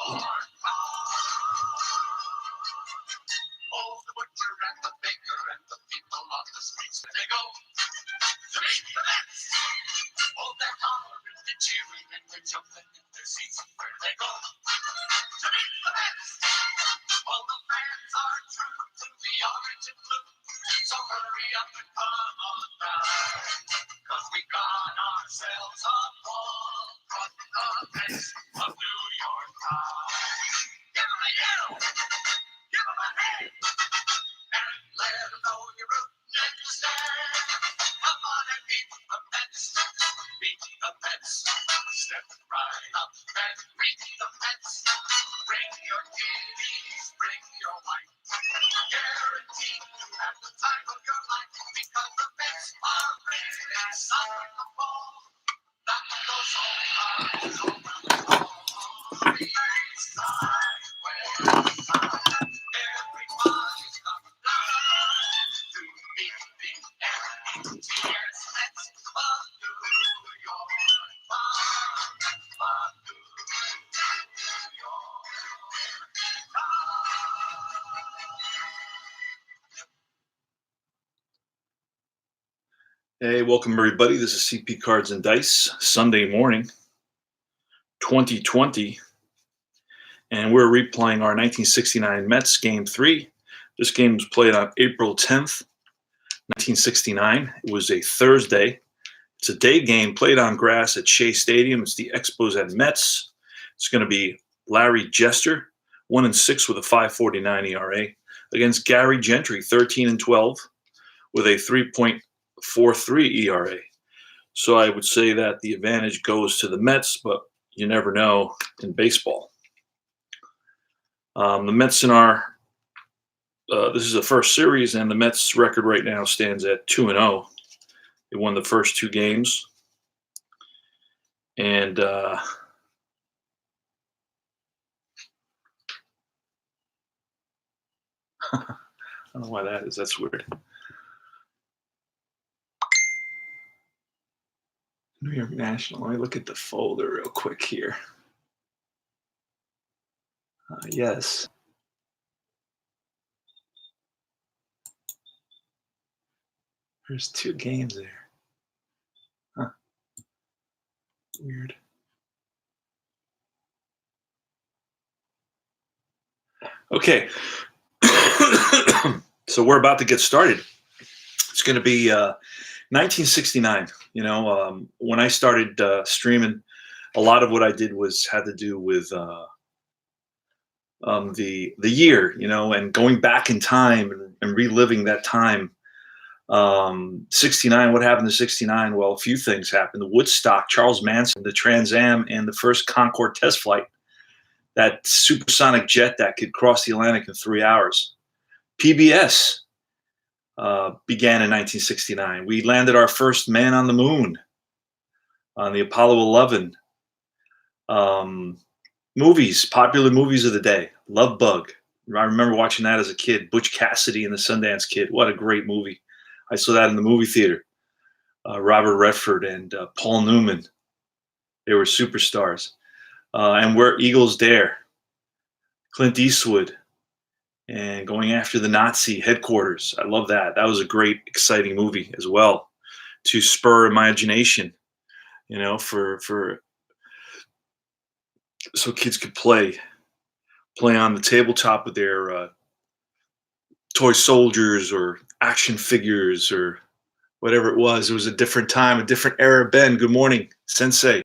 Oh, the butcher and the baker and the people on the streets, they go to meet the Mets. Oh, they're hollering and cheering and they're jumping in their seats. Where they go to meet the Mets. All the fans are true to the orange and blue, so hurry up and come on down, 'cause we got ourselves a ball from the Mets of New York town. Give 'em a yell, give 'em a hey, and let 'em know you're rooting and you stand. Come on and meet the Mets, meet the Mets. Step right up and meet the Mets. Bring your kiddies, bring your wife. Guaranteed to have the time of your life, because the Mets are really solid the ball. That goes all eyes over the ball. East side, west side, everybody's coming down to meet the MTS Mets of New York. Of New York. Hey, welcome everybody. This is CP Cards and Dice, Sunday morning, 2020, and we're replaying our 1969 Mets Game 3. This game was played on April 10th, 1969. It was a Thursday. It's a day game played on grass at Shea Stadium. It's the Expos at Mets. It's going to be Larry Jester, 1-6 with a 5.49 ERA, against Gary Gentry, 13-12 with a 3.43 ERA. So I would say that the advantage goes to the Mets, but you never know in baseball. The Mets in our this is the first series, and the Mets record right now stands at 2-0. They won the first two games, and I don't know why that is. That's weird. New York National. Let me look at the folder real quick here. Yes. There's two games there. Huh. Weird. Okay. So we're about to get started. It's going to be 1969. You know, when I started streaming, a lot of what I did had to do with the year, you know, and going back in time and reliving that time. 69. What happened to 69? Well, a few things happened. The Woodstock, Charles Manson, the Trans Am, and the first Concorde test flight. That supersonic jet that could cross the Atlantic in 3 hours. PBS began in 1969. We landed our first man on the moon on the Apollo 11. Movies, popular movies of the day. Love Bug. I remember watching that as a kid. Butch Cassidy and the Sundance Kid. What a great movie. I saw that in the movie theater. Robert Redford and Paul Newman. They were superstars. And Where Eagles Dare. Clint Eastwood. And going after the Nazi headquarters. I love that. That was a great, exciting movie as well, to spur imagination, you know, for so kids could play on the tabletop with their toy soldiers or action figures or whatever it was. It was a different time, a different era. Ben, good morning, Sensei.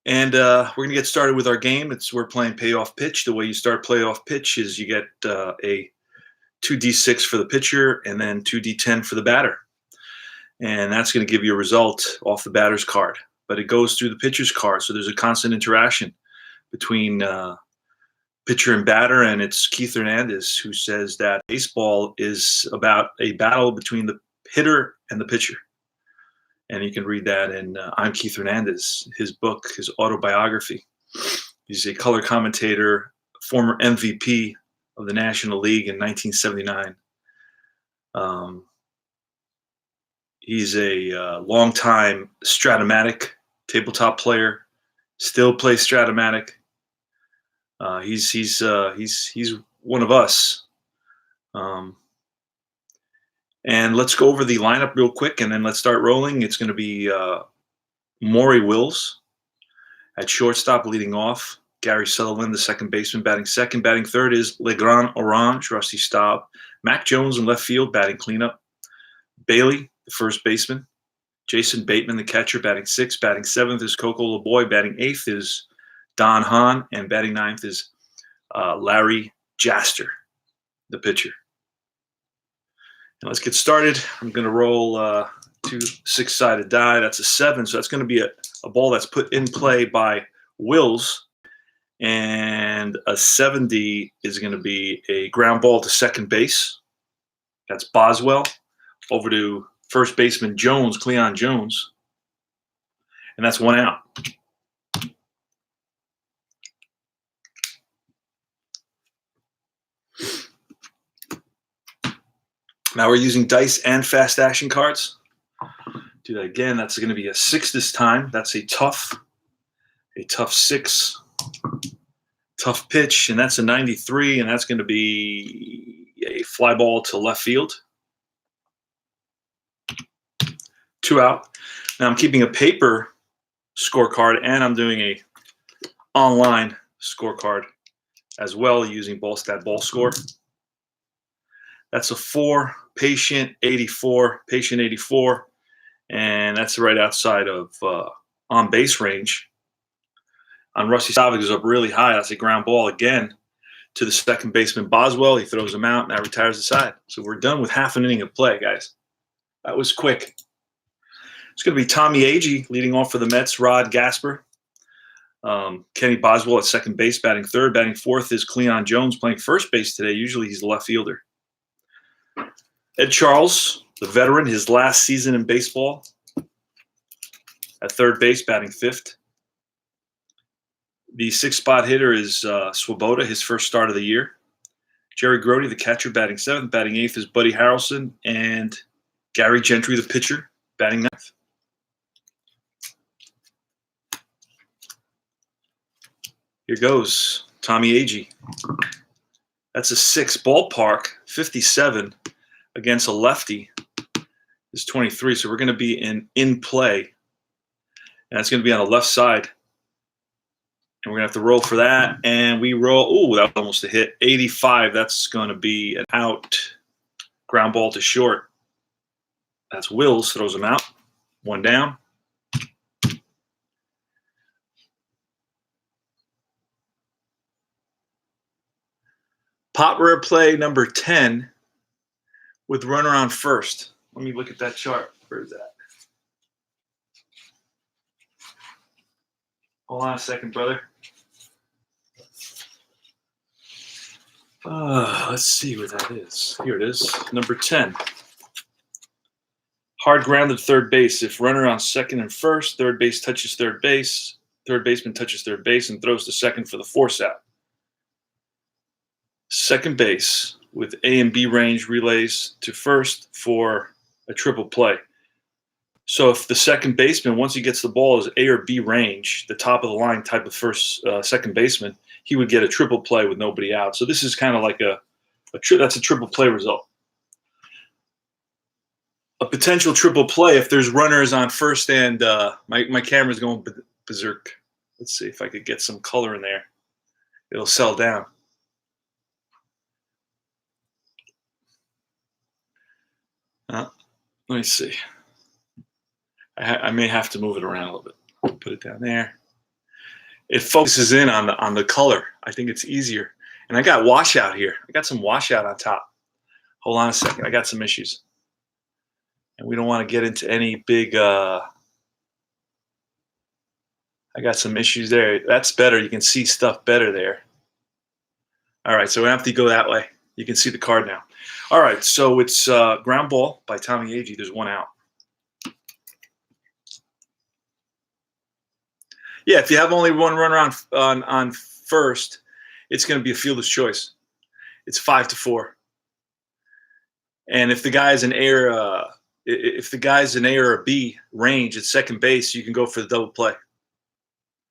And we're going to get started with our game. We're playing Payoff Pitch. The way you start Payoff Pitch is you get a 2d6 for the pitcher and then 2d10 for the batter. And that's going to give you a result off the batter's card. But it goes through the pitcher's card, so there's a constant interaction between pitcher and batter. And it's Keith Hernandez who says that baseball is about a battle between the hitter and the pitcher. And you can read that in I'm Keith Hernandez, his book, his autobiography. He's a color commentator, former MVP of the National League in 1979. He's a longtime Stratomatic tabletop player, Still plays Stratomatic. He's one of us. And let's go over the lineup real quick, and then let's start rolling. It's going to be Maury Wills at shortstop leading off. Gary Sullivan, the second baseman, batting second. Batting third is Le Grand Orange, Rusty Staub. Mac Jones in left field, batting cleanup. Bailey, the first baseman. Jason Bateman, the catcher, batting sixth. Batting seventh is Coco LeBoy. Batting eighth is Don Hahn. And batting ninth is Larry Jaster, the pitcher. And let's get started. I'm going to roll 2 six-sided die. That's a 7, so that's going to be a ball that's put in play by Wills. And a 70 is going to be a ground ball to second base. That's Boswell. Over to first baseman Jones, Cleon Jones. And that's 1 out. Now we're using dice and fast action cards. Do that again. That's going to be a 6 this time. That's a tough 6. Tough pitch, and that's a 93, and that's going to be a fly ball to left field. 2 out. Now I'm keeping a paper scorecard, and I'm doing a online scorecard as well using Ballstat Ball Score. That's a 4, patient 84, and that's right outside of on base range. On Rusty Staub, goes up really high. That's a ground ball again to the second baseman Boswell. He throws him out, and now retires the side. So we're done with half an inning of play, guys. That was quick. It's going to be Tommy Agee leading off for the Mets, Rod Gasper. Kenny Boswell at second base, batting third. Batting fourth is Cleon Jones playing first base today. Usually he's the left fielder. Ed Charles, the veteran, his last season in baseball, at third base, batting fifth. The 6-spot hitter is Swoboda, his first start of the year. Jerry Grody, the catcher, batting seventh. Batting eighth is Buddy Harrelson. And Gary Gentry, the pitcher, batting ninth. Here goes Tommy Agee. That's a 6 ballpark, 57 against a lefty is 23. So we're going to be in play. And that's going to be on the left side. And we're going to have to roll for that. And we roll. Oh, that was almost a hit. 85. That's going to be an out. Ground ball to short. That's Wills. Throws him out. 1 down. Pop rare play number 10 with runner on first. Let me look at that chart. Where is that? Hold on a second, brother. Let's see where that is. Here it is. Number 10. Hard grounded third base. If runner on second and first, third base touches third base. Third baseman touches third base and throws to second for the force out. Second base with A and B range relays to first for a triple play. So if the second baseman, once he gets the ball, is A or B range, the top of the line type of second baseman, he would get a triple play with nobody out. So this is kind of like that's a triple play result. A potential triple play if there's runners on first and my camera's going berserk. Let's see if I could get some color in there. It'll settle down. Let me see. I may have to move it around a little bit. Put it down there. It focuses in on the color. I think it's easier. And I got washout here. I got some washout on top. Hold on a second. I got some issues. And we don't want to get into any big I got some issues there. That's better. You can see stuff better there. All right, so we have to go that way. You can see the card now. All right, so it's ground ball by Tommy Agee. There's 1 out. Yeah, if you have only 1 runner on first, it's going to be a fielder's choice. It's 5-4. And if the guy's an A or a B range at second base, you can go for the double play.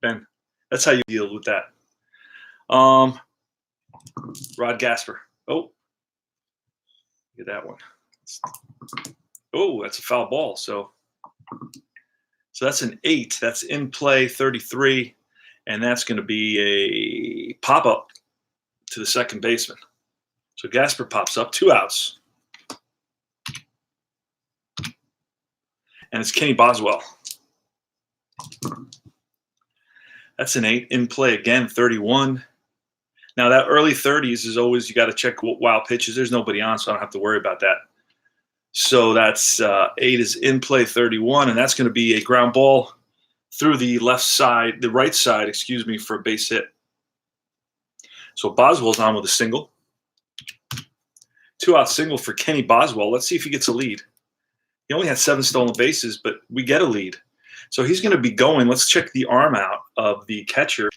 Ben. That's how you deal with that. Rod Gasper. Oh, look at that one. Oh, that's a foul ball. So that's an 8. That's in play 33, and that's going to be a pop up to the second baseman. So Gasper pops up, 2 outs, and it's Kenny Boswell. That's an 8 in play again, 31. Now that early 30s is always, you got to check wild pitches. There's nobody on, so I don't have to worry about that. So that's 8 is in play 31, and that's going to be a ground ball through the right side, excuse me, for a base hit. So Boswell's on with a single. 2-out single for Kenny Boswell. Let's see if he gets a lead. He only had 7 stolen bases, but we get a lead. So he's going to be going. Let's check the arm out of the catcher,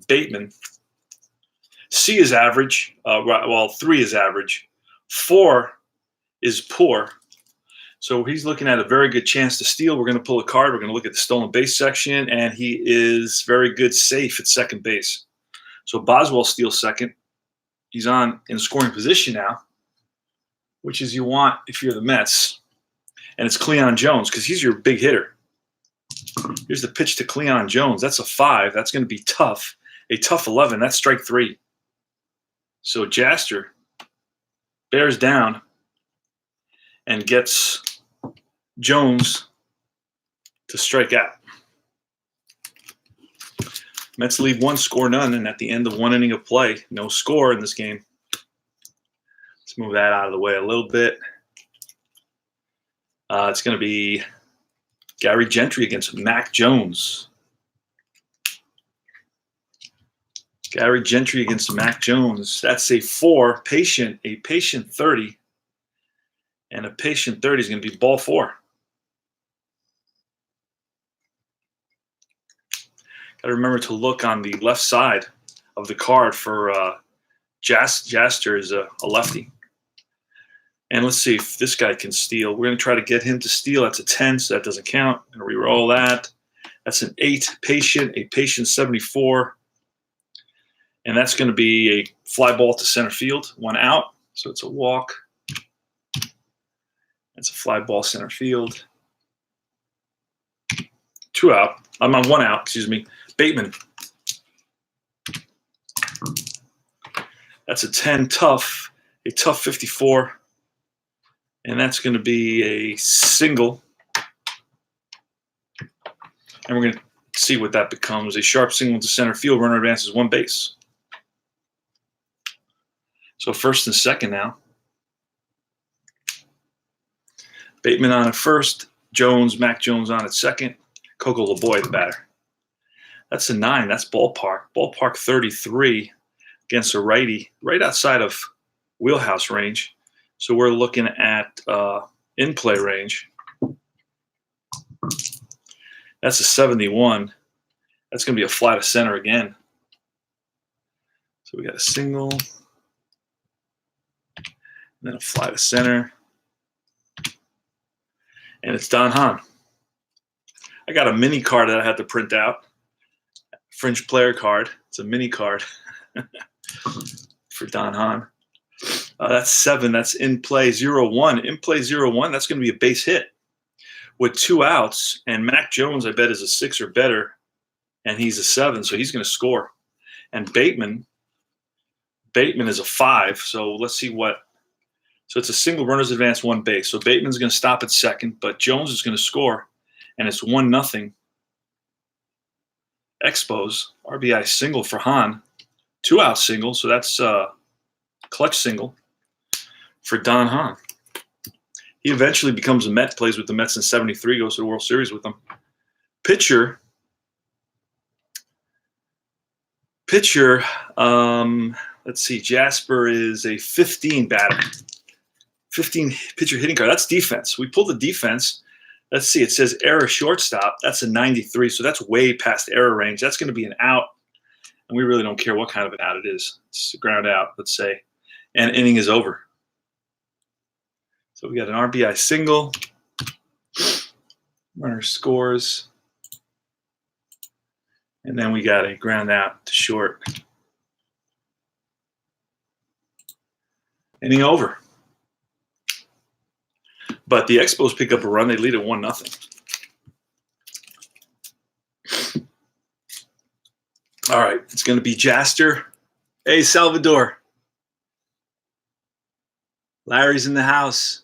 Bateman. C is average. 3 is average. 4 is poor. So he's looking at a very good chance to steal. We're going to pull a card. We're going to look at the stolen base section, and he is very good, safe at second base. So Boswell steals second. He's in scoring position now, which is you want if you're the Mets. And it's Cleon Jones because he's your big hitter. Here's the pitch to Cleon Jones. That's a 5. That's going to be tough. A tough 11. That's strike 3. So Jaster bears down and gets Jones to strike out. Mets leave 1, score none, and at the end of 1 inning of play, no score in this game. Let's move that out of the way a little bit. It's going to be Gary Gentry against Mac Jones. Gary Gentry against Mac Jones. That's a 4, a patient 30. And a patient 30 is going to be ball 4. Got to remember to look on the left side of the card for Jaster is a lefty. And let's see if this guy can steal. We're going to try to get him to steal. That's a 10, so that doesn't count. I'm going to re-roll that. That's an 8, a patient 74. And that's going to be a fly ball to center field, 1 out. So it's a walk. That's a fly ball center field. 2 out. I'm on 1 out, excuse me. Bateman. That's a 10, tough, a tough 54. And that's going to be a single. And we're going to see what that becomes. A sharp single to center field. Runner advances 1 base. So first and second now. Bateman on at first. Mac Jones on at second. Coco LeBoy, the batter. That's a 9. That's ballpark. Ballpark 33 against a righty, right outside of wheelhouse range. So we're looking at in-play range. That's a 71. That's going to be a fly to center again. So we got a single. And then a fly to center. And it's Don Hahn. I got a mini card that I had to print out. Fringe player card. It's a mini card for Don Hahn. That's 7. That's in play 0-1. In play 0-1, that's going to be a base hit with 2 outs. And Mac Jones, I bet, is a 6 or better, and he's a 7, so he's going to score. And Bateman is a 5, so let's see what. So it's a single, runners advance 1 base. So Bateman's going to stop at second, but Jones is going to score, and it's 1-0. Expos, RBI single for Hahn. 2-out single, so that's clutch single for Don Hahn. He eventually becomes a Met, plays with the Mets in 73, goes to the World Series with them. Pitcher, let's see, Jasper is a 15 batter. 15 pitcher hitting card. That's defense. We pull the defense. Let's see, it says error shortstop. That's a 93, so that's way past error range. That's going to be an out, and we really don't care what kind of an out it is. It's a ground out, let's say. And inning is over. So we got an RBI single. Runner scores. And then we got a ground out to short. Inning over. But the Expos pick up a run. They lead at 1-0. All right, it's going to be Jaster. Hey, Salvador. Larry's in the house.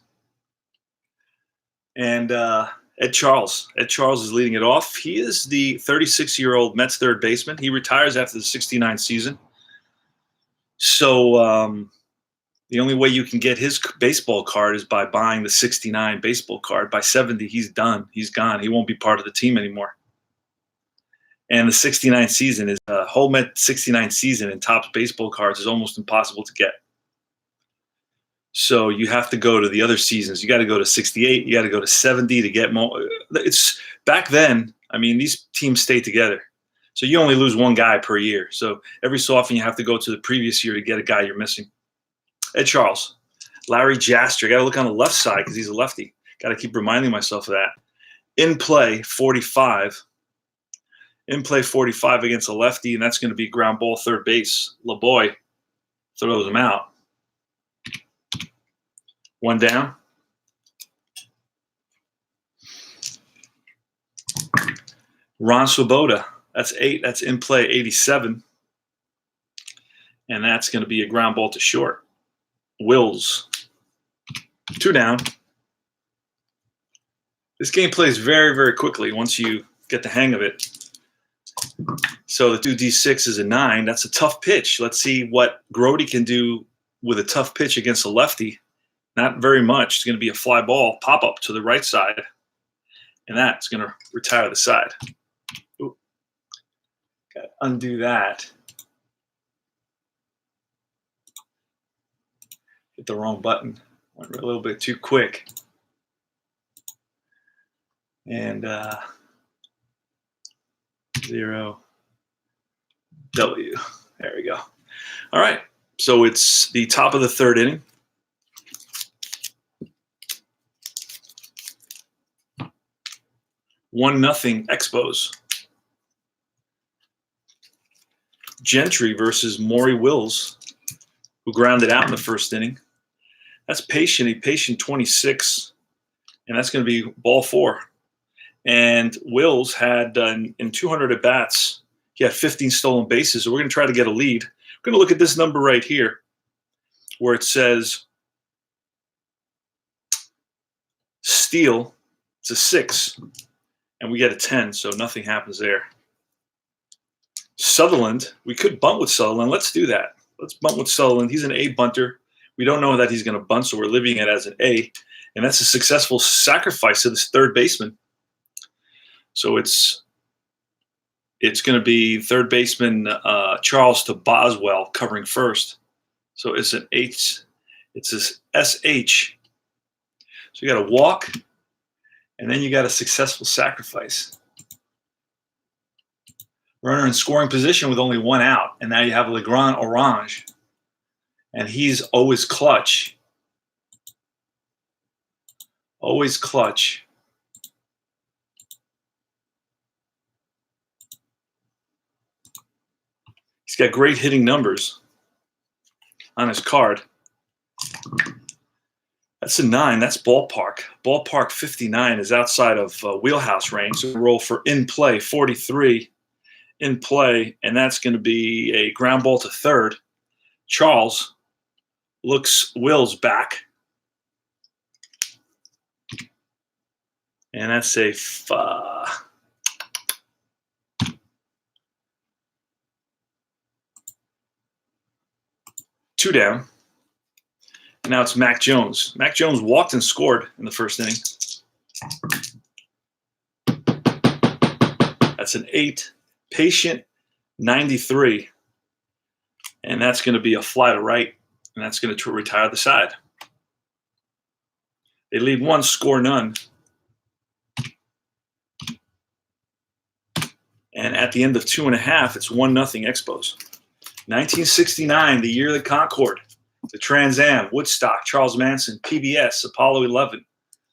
And Ed Charles. Ed Charles is leading it off. He is the 36-year-old Mets third baseman. He retires after the 69 season. So the only way you can get his baseball card is by buying the 69 baseball card. By 70, he's done. He's gone. He won't be part of the team anymore. And the 69 season is a whole Met 69 season in Topps baseball cards is almost impossible to get. So you have to go to the other seasons. You got to go to 68. You got to go to 70 to get more. It's back then. I mean, these teams stay together. So you only lose one guy per year. So every so often you have to go to the previous year to get a guy you're missing. Ed Charles, Larry Jaster. Got to look on the left side because he's a lefty. Got to keep reminding myself of that. In play, 45. In play, 45 against a lefty, and that's going to be ground ball third base. LeBoy throws him out. One down. Ron Swoboda. That's 8. That's in play, 87. And that's going to be a ground ball to short. Wills. 2 down. This game plays very, very quickly once you get the hang of it. So the 2D6 is a 9. That's a tough pitch. Let's see what Grody can do with a tough pitch against a lefty. Not very much. It's going to be a fly ball, pop up to the right side. And that's going to retire the side. Ooh. Got to undo that. Hit the wrong button. Went a little bit too quick. And 0 W. There we go. All right. So it's the top of the third inning. 1-0 Expos. Gentry versus Maury Wills, who grounded out in the first inning. That's Patient, a Patient 26, and that's going to be ball 4. And Wills had, in 200 at-bats, he had 15 stolen bases. So we're going to try to get a lead. We're going to look at this number right here where it says steal. It's a 6. And we get a 10, so nothing happens there. Sutherland, we could bunt with Sutherland. Let's do that. Let's bunt with Sutherland. He's an A bunter. We don't know that he's going to bunt, so we're leaving it as an A. And that's a successful sacrifice to this third baseman. So it's going to be third baseman Charles to Boswell covering first. So it's an H. It's a SH. So you got to walk, and then you got a successful sacrifice. Runner in scoring position with only 1 out, and now you have Legrand Orange, and he's always clutch. Always clutch. He's got great hitting numbers on his card. That's a 9. That's ballpark. Ballpark 59 is outside of wheelhouse range. So we roll for in play 43 in play, and that's going to be a ground ball to third. Charles looks Wills back, and that's a 2 down. And now it's Mac Jones. Mac Jones walked and scored in the first inning. That's an 8. Patient 93. And that's going to be a fly to right. And that's going to retire the side. They lead 1, score none. And at the end of 2.5, it's 1-0 Expos. 1969, the year of the Concorde. The Trans Am, Woodstock, Charles Manson, PBS, Apollo 11,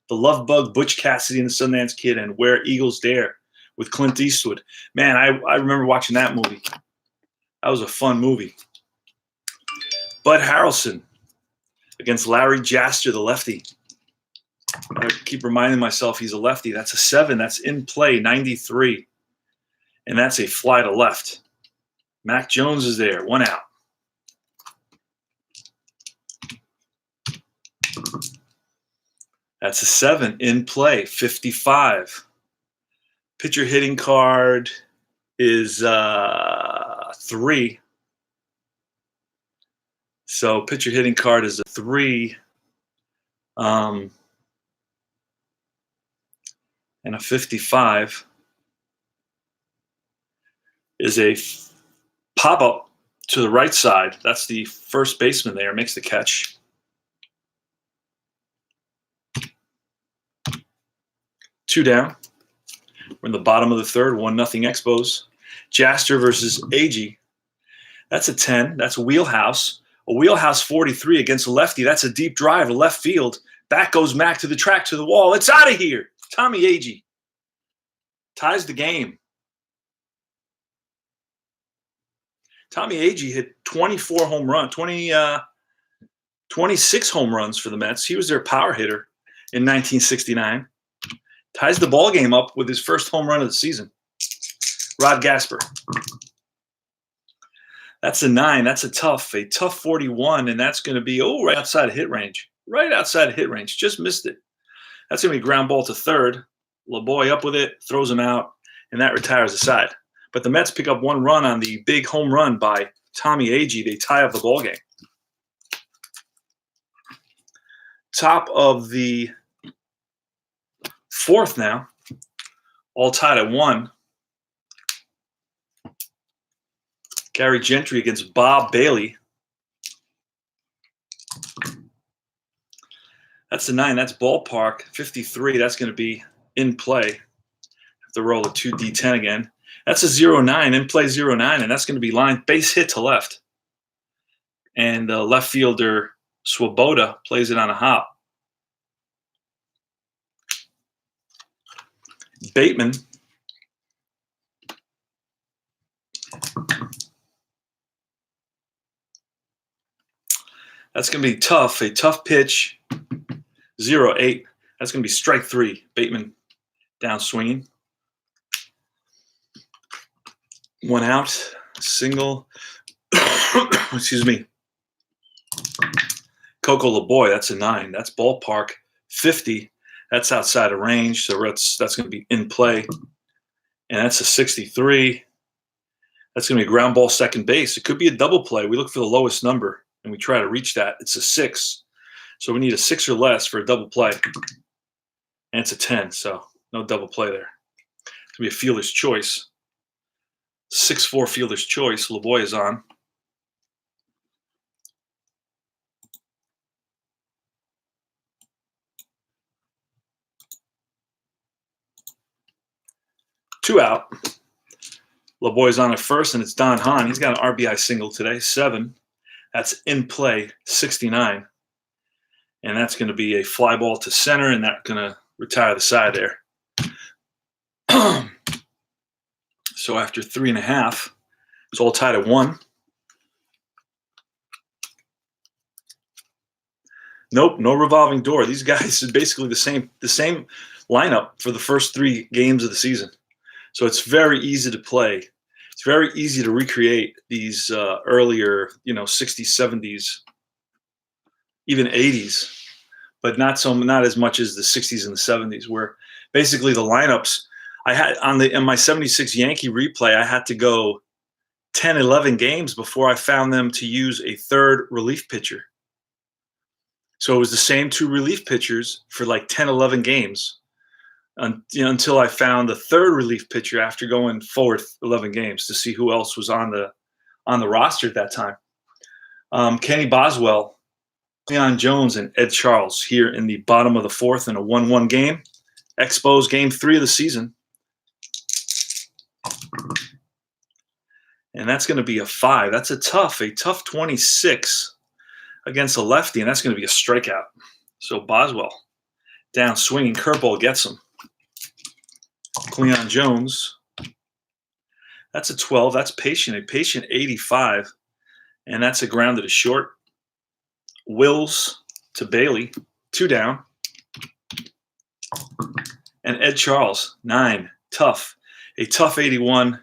The Love Bug, Butch Cassidy and the Sundance Kid, and Where Eagles Dare. with Clint Eastwood. Man, I remember watching that movie. That was a fun movie. Bud Harrelson against Larry Jaster, the lefty. I keep reminding myself he's a lefty. That's a 7. That's in play, 93. And that's a fly to left. Mac Jones is there, 1 out. That's a 7 in play, 55. Pitcher hitting card is 3. So pitcher hitting card is a 3. And a 55 is a pop-up to the right side. That's the first baseman there, makes the catch. Two down. We're in the bottom of the third, 1-0 Expos. Jaster versus Agee. That's a 10. That's a wheelhouse. A wheelhouse 43 against a lefty. That's a deep drive to left field. Back goes Mac to the track, to the wall. It's out of here. Tommy Agee ties the game. Tommy Agee hit 26 home runs for the Mets. He was their power hitter in 1969. Ties the ball game up with his first home run of the season. Rod Gasper. That's a 9. That's a tough 41, and that's going to be right outside of hit range. Right outside of hit range. Just missed it. That's going to be ground ball to third. LeBoy up with it, throws him out, and that retires the side. But the Mets pick up 1 run on the big home run by Tommy Agee. They tie up the ball game. Top of the fourth now, all tied at 1. Gary Gentry against Bob Bailey. That's a 9. That's ballpark. 53. That's going to be in play. Have to roll a 2D10 again. That's a 0-9. In play 0-9, and that's going to be line base hit to left. And left fielder Swoboda plays it on a hop. Bateman. That's going to be tough. A tough pitch. 0-8. That's going to be strike 3. Bateman down swinging. 1 out. Single. Excuse me. Coco LeBoy. That's a 9. That's ballpark. 50. That's outside of range. So that's going to be in play. And that's a 63. That's going to be a ground ball second base. It could be a double play. We look for the lowest number, and we try to reach that. It's a 6. So we need a 6 or less for a double play. And it's a 10, so no double play there. It's going to be a fielder's choice. 6-4 fielder's choice. LeBoy is on. Two out. LeBoy's on at first, and it's Don Hahn. He's got an RBI single today, 7. That's in play, 69. And that's going to be a fly ball to center, and that's going to retire the side there. So after 3.5, it's all tied at 1. Nope, no revolving door. These guys are basically the same lineup for the first 3 games of the season. So it's very easy to play. It's very easy to recreate these earlier, 60s, 70s, even 80s, but not as much as the 60s and the 70s, where basically the lineups I had in my 76 Yankee replay, I had to go 10, 11 games before I found them to use a third relief pitcher. So it was the same 2 relief pitchers for like 10, 11 games until I found the third relief pitcher after going forward 11 games to see who else was on the roster at that time. Kenny Boswell, Leon Jones, and Ed Charles here in the bottom of the fourth in a 1-1 game. Expos game 3 of the season. And that's going to be a 5. That's a tough 26 against a lefty, and that's going to be a strikeout. So Boswell down swinging, curveball gets him. Cleon Jones. That's a 12. That's patient. A patient 85. And that's a grounded to short. Wills to Bailey. 2 down. And Ed Charles. 9. Tough. A tough 81.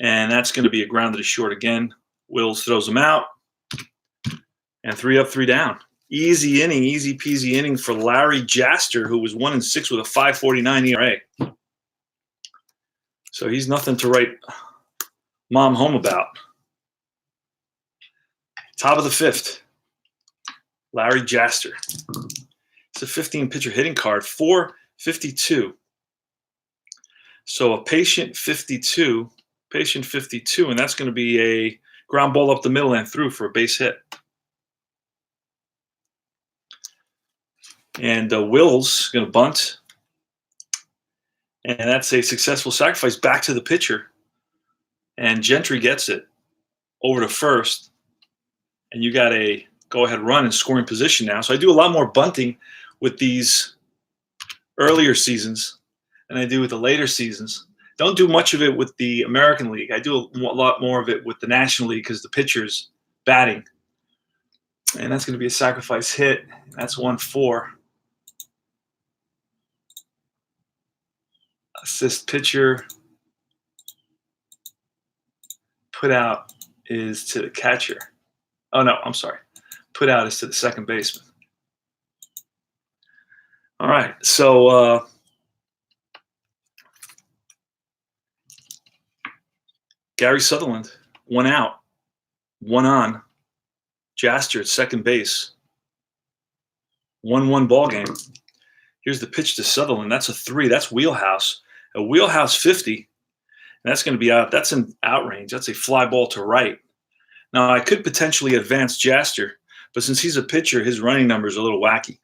And that's going to be a grounded to short again. Wills throws him out. And 3 up, 3 down. Easy inning, easy peasy inning for Larry Jaster, who was 1-6 with a 5.49 ERA. So he's nothing to write mom home about. Top of the 5th, Larry Jaster. It's a 15-pitcher hitting card, 452. So a patient 52, and that's going to be a ground ball up the middle and through for a base hit. And Will's going to bunt. And that's a successful sacrifice back to the pitcher. And Gentry gets it over to first. And you got a go-ahead run in scoring position now. So I do a lot more bunting with these earlier seasons than I do with the later seasons. Don't do much of it with the American League. I do a lot more of it with the National League because the pitcher's batting. And that's going to be a sacrifice hit. That's 1-4. Assist pitcher. Put out is to the catcher. Oh, no, I'm sorry. Put out is to the second baseman. All right, so Gary Sutherland, 1 out, 1 on. Jaster at second base. 1-1 ball game. Here's the pitch to Sutherland. That's a 3. That's wheelhouse. A wheelhouse 50. And that's going to be out. That's an out range. That's a fly ball to right. Now, I could potentially advance Jaster, but since he's a pitcher, his running number is a little wacky.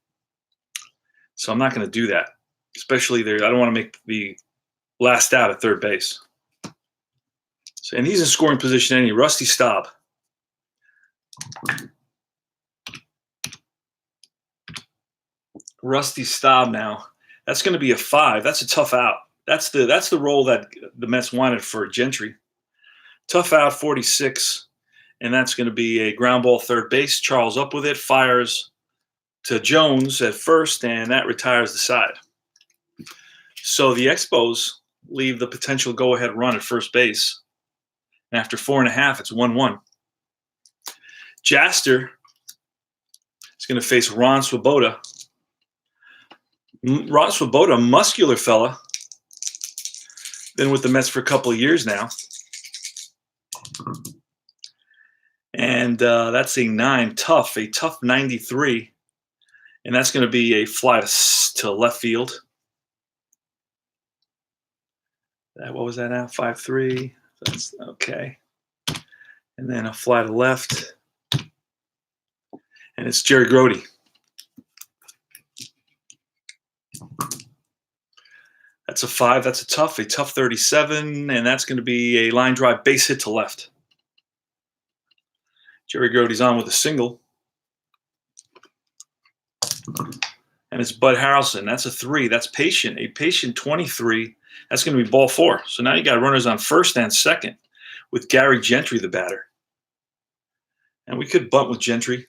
So I'm not going to do that, especially there. I don't want to make the last out at third base. So, and he's in scoring position anyway. Rusty Staub. Rusty Staub now. That's going to be a 5. That's a tough out. That's the role that the Mets wanted for Gentry. Tough out, 46. And that's going to be a ground ball third base. Charles up with it, fires to Jones at first, and that retires the side. So the Expos leave the potential go-ahead run at first base. And after 4.5, it's 1-1. Jaster is going to face Ron Swoboda. Ron Swoboda, muscular fella. Been with the Mets for a couple of years now. And that's a 9, tough, a tough 93. And that's going to be a fly to left field. What was that now? 5-3. That's okay. And then a fly to left. And it's Jerry Grody. That's a 5. That's a tough 37. And that's going to be a line drive base hit to left. Jerry Grody's on with a single. And it's Bud Harrelson. That's a 3. That's patient. A patient 23. That's going to be ball 4. So now you got runners on first and second with Gary Gentry, the batter. And we could bunt with Gentry.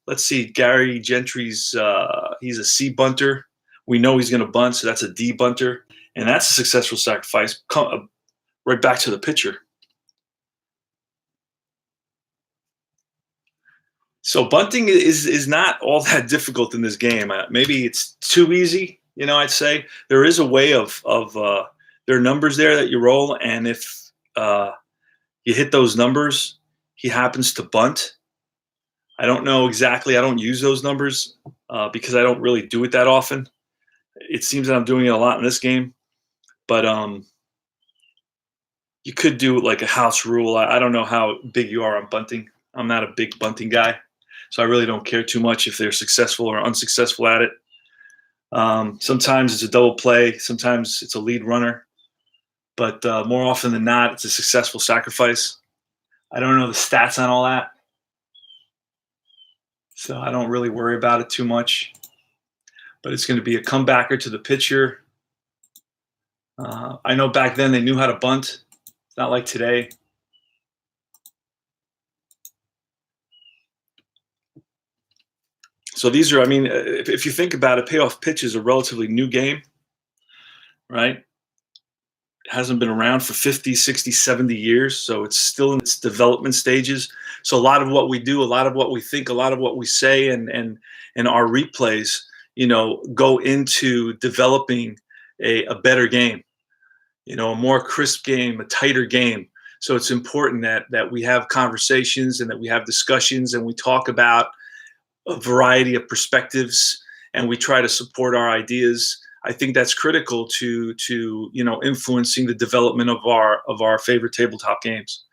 Let's see. Gary Gentry's, he's a C bunter. We know he's going to bunt, so that's a D bunter. And that's a successful sacrifice. Right back to the pitcher. So bunting is not all that difficult in this game. Maybe it's too easy, I'd say. There is a way of there are numbers there that you roll, and if you hit those numbers, he happens to bunt. I don't know exactly. I don't use those numbers because I don't really do it that often. It seems that I'm doing it a lot in this game. But you could do like a house rule. I don't know how big you are on bunting. I'm not a big bunting guy. So I really don't care too much if they're successful or unsuccessful at it. Sometimes it's a double play. Sometimes it's a lead runner. But more often than not, it's a successful sacrifice. I don't know the stats on all that. So I don't really worry about it too much. But it's going to be a comebacker to the pitcher. I know back then they knew how to bunt. It's not like today. So these are, I mean, if you think about it, payoff pitch is a relatively new game, right? It hasn't been around for 50, 60, 70 years. So it's still in its development stages. So a lot of what we do, a lot of what we think, a lot of what we say and our replays, go into developing a better game, a more crisp game, a tighter game. So it's important that we have conversations and that we have discussions and we talk about a variety of perspectives and we try to support our ideas. I think that's critical to influencing the development of our favorite tabletop games.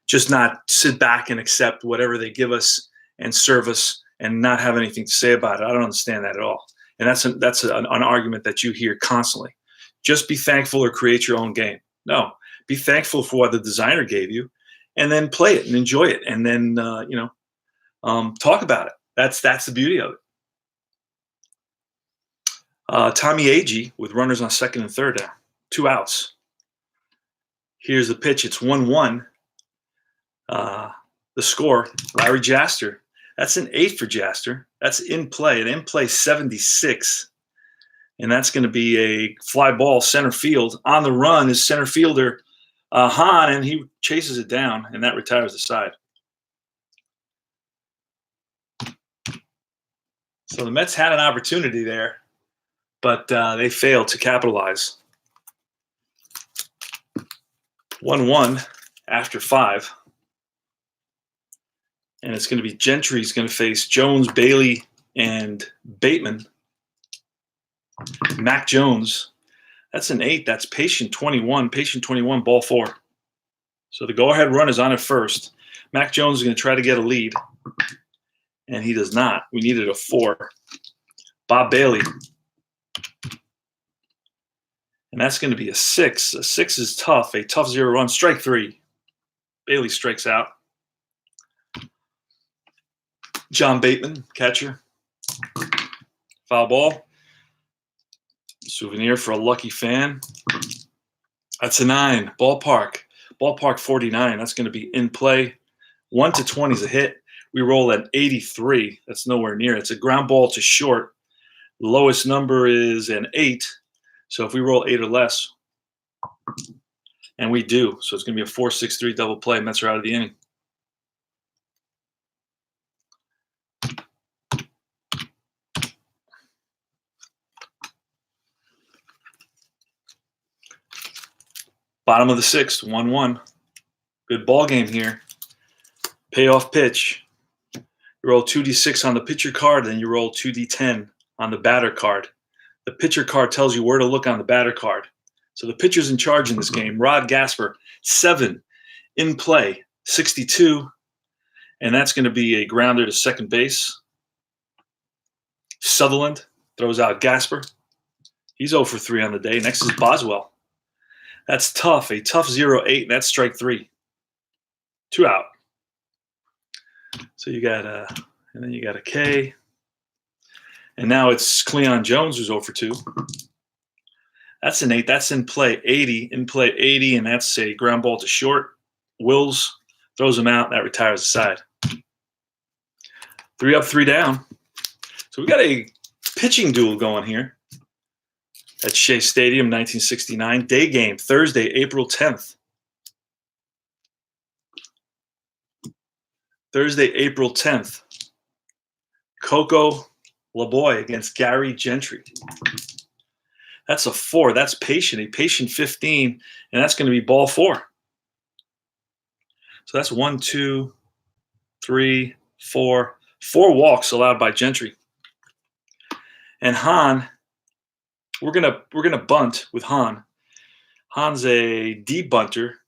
Just not sit back and accept whatever they give us and serve us and not have anything to say about it. I don't understand that at all. And that's an argument that you hear constantly. Just be thankful or create your own game. No, be thankful for what the designer gave you, and then play it and enjoy it, and then talk about it. That's the beauty of it. Tommy Agee with runners on second and third now. 2 outs. Here's the pitch. It's 1-1. The score, Larry Jaster. That's an 8 for Jaster. That's in play. An in play 76. And that's going to be a fly ball center field. On the run is center fielder Hahn, and he chases it down, and that retires the side. So the Mets had an opportunity there, but they failed to capitalize. 1-1 after 5. And it's going to be Gentry's going to face Jones, Bailey, and Bateman. Mac Jones. That's an 8. That's patient 21. Patient 21, ball 4. So the go-ahead run is on at first. Mac Jones is going to try to get a lead. And he does not. We needed a 4. Bob Bailey. And that's going to be a 6. A 6 is tough. A tough 0 run. Strike 3. Bailey strikes out. John Bateman, catcher. Foul ball. Souvenir for a lucky fan. That's a 9. Ballpark. Ballpark 49. That's going to be in play. 1 to 20 is a hit. We roll at 83. That's nowhere near. It's a ground ball to short. The lowest number is an 8. So if we roll 8 or less, and we do, so it's going to be a 4-6-3 double play. Mets are out of the inning. Bottom of the 6th, 1-1. Good ball game here. Payoff pitch. You roll 2d6 on the pitcher card, then you roll 2d10 on the batter card. The pitcher card tells you where to look on the batter card. So the pitcher's in charge in this game. Rod Gasper, 7 in play, 62, and that's going to be a grounder to second base. Sutherland throws out Gasper. He's 0 for 3 on the day. Next is Boswell. That's tough. A tough 0-8, and that's strike 3. 2 out. So you got and then you got a K. And now it's Cleon Jones who's 0 for 2. That's an 8. That's in play 80. In play 80, and that's a ground ball to short. Wills throws him out. That retires the side. 3 up, 3 down. So we got a pitching duel going here at Shea Stadium, 1969. Day game, Thursday, April 10th. Thursday, April 10th. Coco LaBoy against Gary Gentry. That's a 4. That's patient. A patient 15, and that's going to be ball 4. So that's 1, 2, 3, 4. 4 walks allowed by Gentry. And Hahn, we're gonna bunt with Hahn. Hahn's a deep bunter.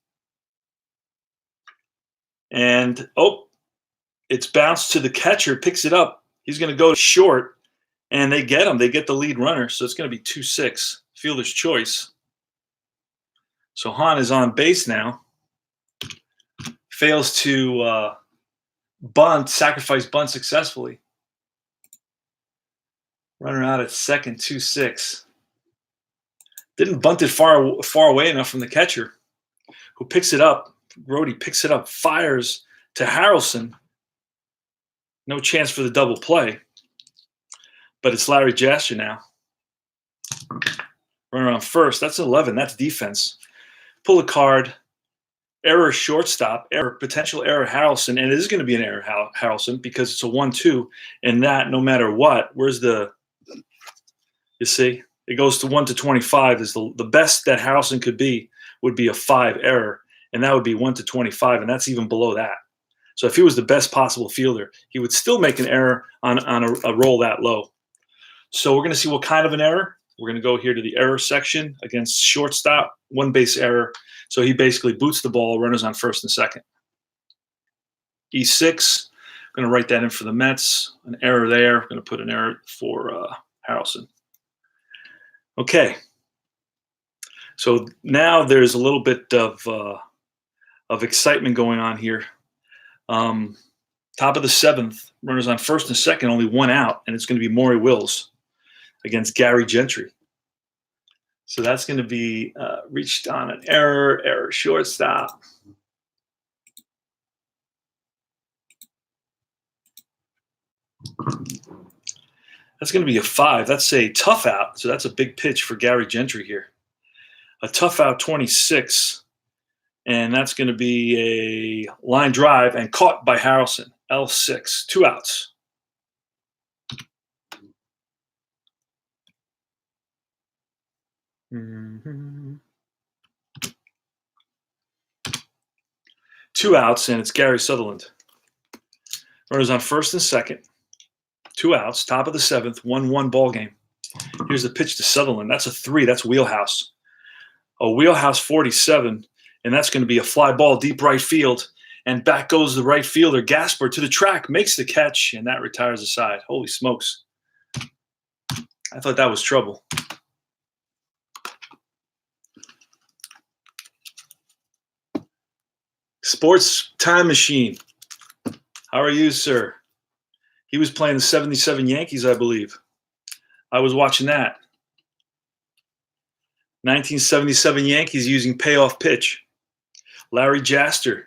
And it's bounced to the catcher, picks it up. He's going to go short, and they get him. They get the lead runner, so it's going to be 2-6. Fielder's choice. So Hahn is on base now. Fails to sacrifice bunt successfully. Runner out at second, 2-6. Didn't bunt it far away enough from the catcher, who picks it up. Grody picks it up, fires to Harrelson. No chance for the double play. But it's Larry Jasser now. Runner on first. That's 11. That's defense. Pull a card. Error shortstop. Error, potential error Harrelson. And it is going to be an error Harrelson because it's a 1-2. And that, no matter what, where's the, you see? It goes to 1 to 25. Is the best that Harrelson could be would be a 5 error. And that would be 1 to 25. And that's even below that. So if he was the best possible fielder, he would still make an error on a roll that low. So we're going to see what kind of an error. We're going to go here to the error section against shortstop, 1 base error. So he basically boots the ball, runners on first and second. E6, I'm going to write that in for the Mets. An error there. I'm going to put an error for Harrelson. Okay. So now there's a little bit of excitement going on here. Top of the 7th, runners on first and second, only 1 out, and it's going to be Maury Wills against Gary Gentry. So that's going to be reached on an error shortstop. That's going to be a 5. That's a tough out, so that's a big pitch for Gary Gentry here. A tough out 26, and that's going to be a line drive and caught by Harrelson. L6, 2 outs. Mm-hmm. 2 outs, and it's Gary Sutherland. Runners on first and second. 2 outs, top of the 7th, 1-1 ball game. Here's the pitch to Sutherland. That's a 3. That's wheelhouse. A wheelhouse 47, and that's going to be a fly ball deep right field. And back goes the right fielder, Gasper, to the track, makes the catch, and that retires the side. Holy smokes. I thought that was trouble. Sports Time Machine. How are you, sir? He was playing the 77 Yankees, I believe. I was watching that. 1977 Yankees using payoff pitch. Larry Jasser,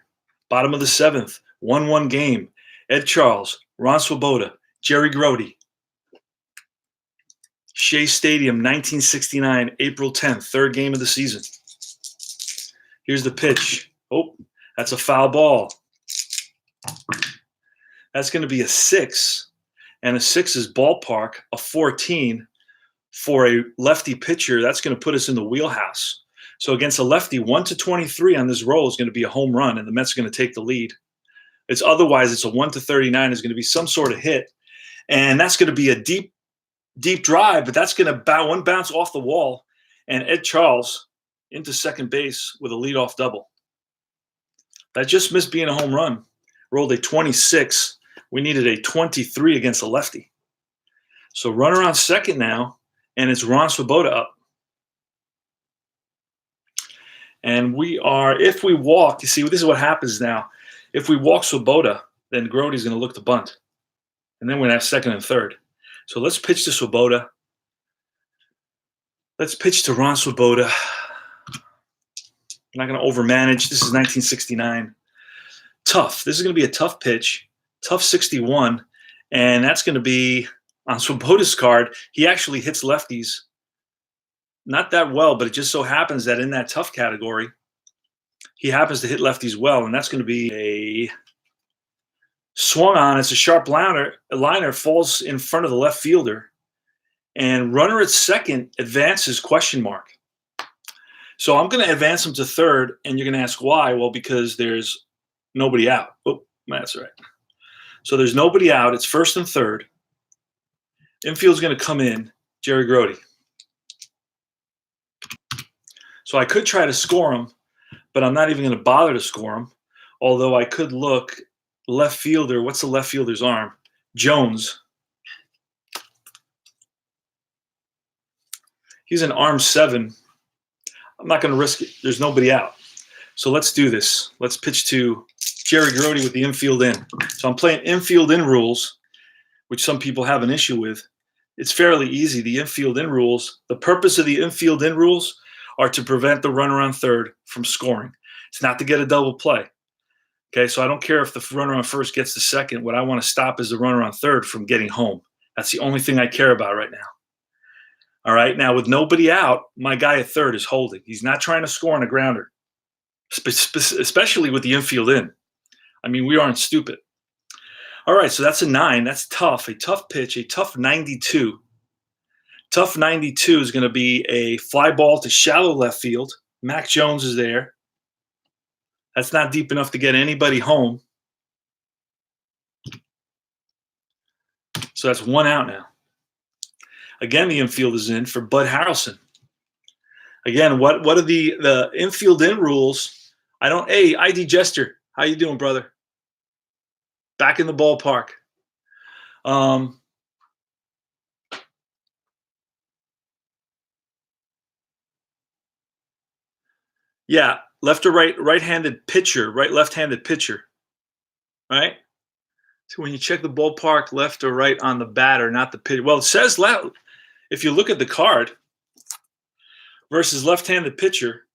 bottom of the 7th, 1-1 game. Ed Charles, Ron Swoboda, Jerry Grody. Shea Stadium, 1969, April 10th, 3rd game of the season. Here's the pitch. Oh, that's a foul ball. That's going to be a 6, and a 6 is ballpark. A 14 for a lefty pitcher, that's going to put us in the wheelhouse. So against a lefty, 1 to 23 on this roll is going to be a home run, and the Mets are going to take the lead. It's a 1 to 39 is going to be some sort of hit, and that's going to be a deep drive, but that's going to bounce off the wall, and Ed Charles into second base with a leadoff double. That just missed being a home run. Rolled a 26. We needed a 23 against a lefty. So runner on second now, and it's Ron Swoboda up. And if we walk, you see, this is what happens now. If we walk Swoboda, then Grody's going to look to bunt. And then we're going to have second and third. So let's pitch to Swoboda. Let's pitch to Ron Swoboda. I'm not going to overmanage. This is 1969. Tough. This is going to be a tough pitch. Tough 61. And that's going to be on Swoboda's card. He actually hits lefties. Not that well, but it just so happens that in that tough category, he happens to hit lefties well. And that's going to be a swung on. It's a sharp liner. A liner falls in front of the left fielder. And runner at second advances ? So I'm going to advance him to third, and you're going to ask why? Well, because there's nobody out. Oh, that's right. So there's nobody out. It's first and third. Infield's going to come in, Jerry Grody. So I could try to score him, but I'm not even going to bother to score him, although I could look left fielder. What's the left fielder's arm? Jones. He's an arm 7. I'm not going to risk it. There's nobody out. So let's do this. Let's pitch to Jerry Grody with the infield in. So I'm playing infield in rules, which some people have an issue with. It's fairly easy. The infield in rules, the purpose of the infield in rules are to prevent the runner on third from scoring. It's not to get a double play. Okay, so I don't care if the runner on first gets the second. What I want to stop is the runner on third from getting home. That's the only thing I care about right now. All right, now with nobody out, my guy at third is holding. He's not trying to score on a grounder, especially with the infield in. I mean, we aren't stupid. All right, so that's a 9. That's tough. A tough pitch, a tough 92. Tough 92 is going to be a fly ball to shallow left field. Mac Jones is there. That's not deep enough to get anybody home. So that's 1 out now. Again, the infield is in for Bud Harrelson. Again, what are the infield in rules? Hey, ID Jester, how you doing, brother? Back in the ballpark. Yeah, left or right-handed pitcher, left-handed pitcher, right? So when you check the ballpark, left or right on the batter, not the pitcher. Well, it says left. If you look at the card, versus left-handed pitcher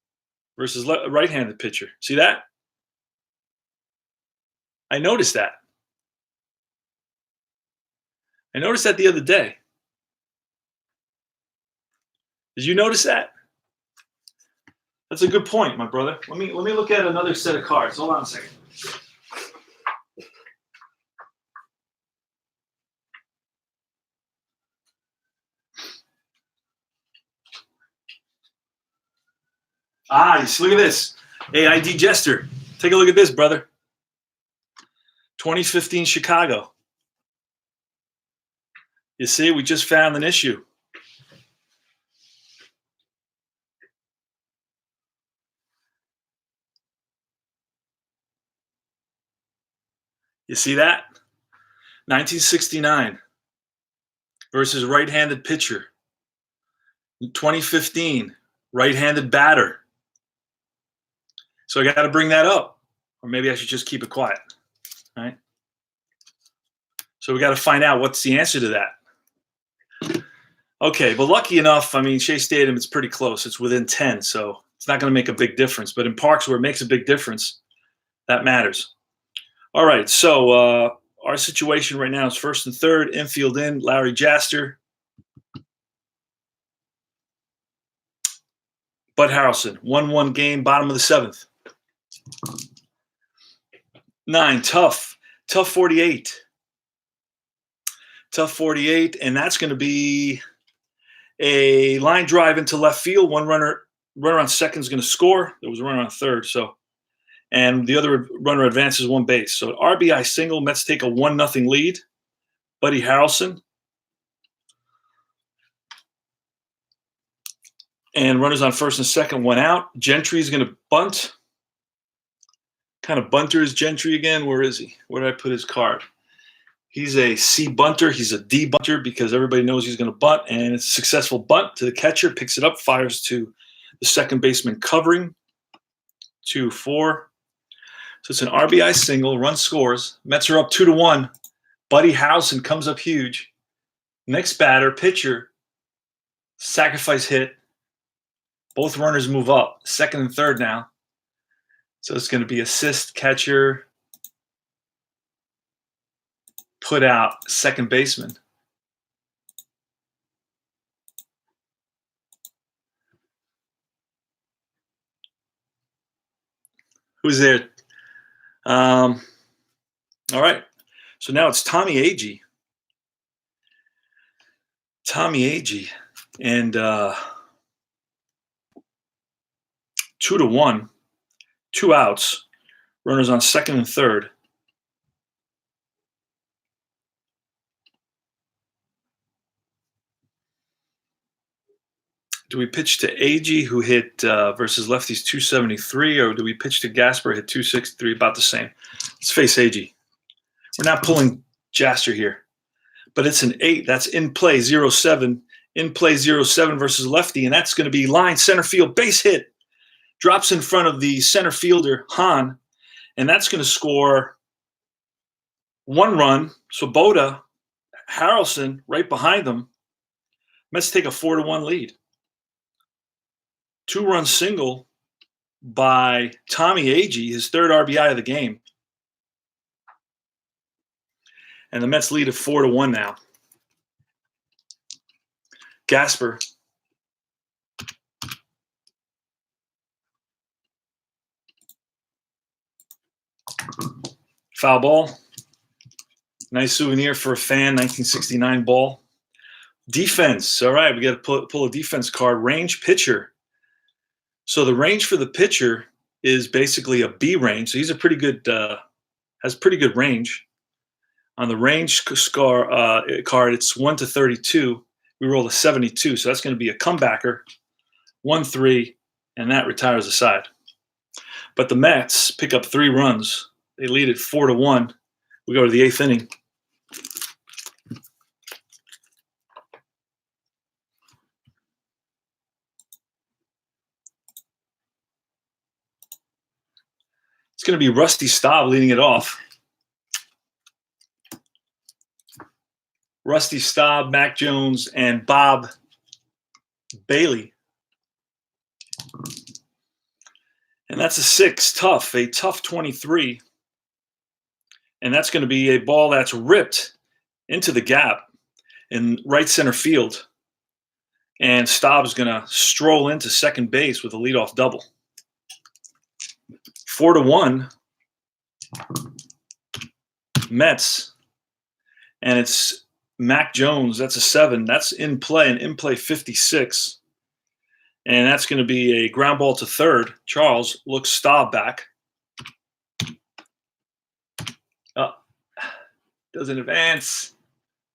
versus right-handed pitcher. See that? I noticed that. I noticed that the other day. Did you notice that? That's a good point, my brother. Let me look at another set of cards. Hold on a second. Look at this. Hey, ID Jester, take a look at this, brother. 2015 Chicago. You see, we just found an issue. You see that? 1969 versus right-handed pitcher. 2015, right-handed batter. So I got to bring that up. Or maybe I should just keep it quiet. All right? So we got to find out what's the answer to that. Okay, but lucky enough, I mean, Shea Stadium, it's pretty close. It's within 10, so it's not going to make a big difference. But in parks where it makes a big difference, that matters. All right, so our situation right now is first and third, infield in, Larry Jaster. Bud Harrelson, 1-1 game, bottom of the 7th. 9, tough 48. Tough 48, and that's going to be a line drive into left field. One runner on second is going to score. There was a runner on third, and the other runner advances 1 base. So RBI single. Mets take a 1-0 lead. Buddy Harrelson. And runners on first and second, 1 out. Gentry is going to bunt. Kind of bunter is Gentry again. Where is he? Where did I put his card? He's a C bunter. He's a D bunter because everybody knows he's going to bunt. And it's a successful bunt to the catcher. Picks it up, fires to the second baseman covering. 2-4. So it's an RBI single. Run scores. Mets are up 2-1. Buddy Harrelson comes up huge. Next batter, pitcher. Sacrifice hit. Both runners move up. Second and third now. So it's going to be assist, catcher, put out, second baseman. Who's there? All right. So now it's Tommy Agee. And 2-1. 2 outs, runners on second and third. Do we pitch to Agee, who hit versus lefties 273, or do we pitch to Gasper, hit 263, about the same? Let's face Agee. We're not pulling Jaster here, but it's an 8. That's in play 0-7. In play 0-7 versus lefty, and that's going to be line center field base hit. Drops in front of the center fielder, Hahn, and that's going to score 1 run. Swoboda, Harrelson right behind them. Mets take a 4-1 lead. 2-run single by Tommy Agee, his third RBI of the game. And the Mets lead at 4-1 now. Gasper. Foul ball. Nice souvenir for a fan, 1969 ball. Defense. All right, we got to pull a defense card. Range pitcher. So the range for the pitcher is basically a B range. So he's a pretty good, has pretty good range. On the range card, it's 1 to 32. We rolled a 72, so that's going to be a comebacker. 1-3, and that retires the side. But the Mets pick up 3 runs. They lead at 4-1. We go to the 8th inning. It's going to be Rusty Staub leading it off. Rusty Staub, Mac Jones, and Bob Bailey. And that's a 6, a tough 23. And that's going to be a ball that's ripped into the gap in right center field. And Staub's going to stroll into second base with a leadoff double. 4-1, Mets. And it's Mac Jones, that's a 7. That's in play, an in-play 56. And that's going to be a ground ball to third. Charles looks Staub back. Doesn't advance.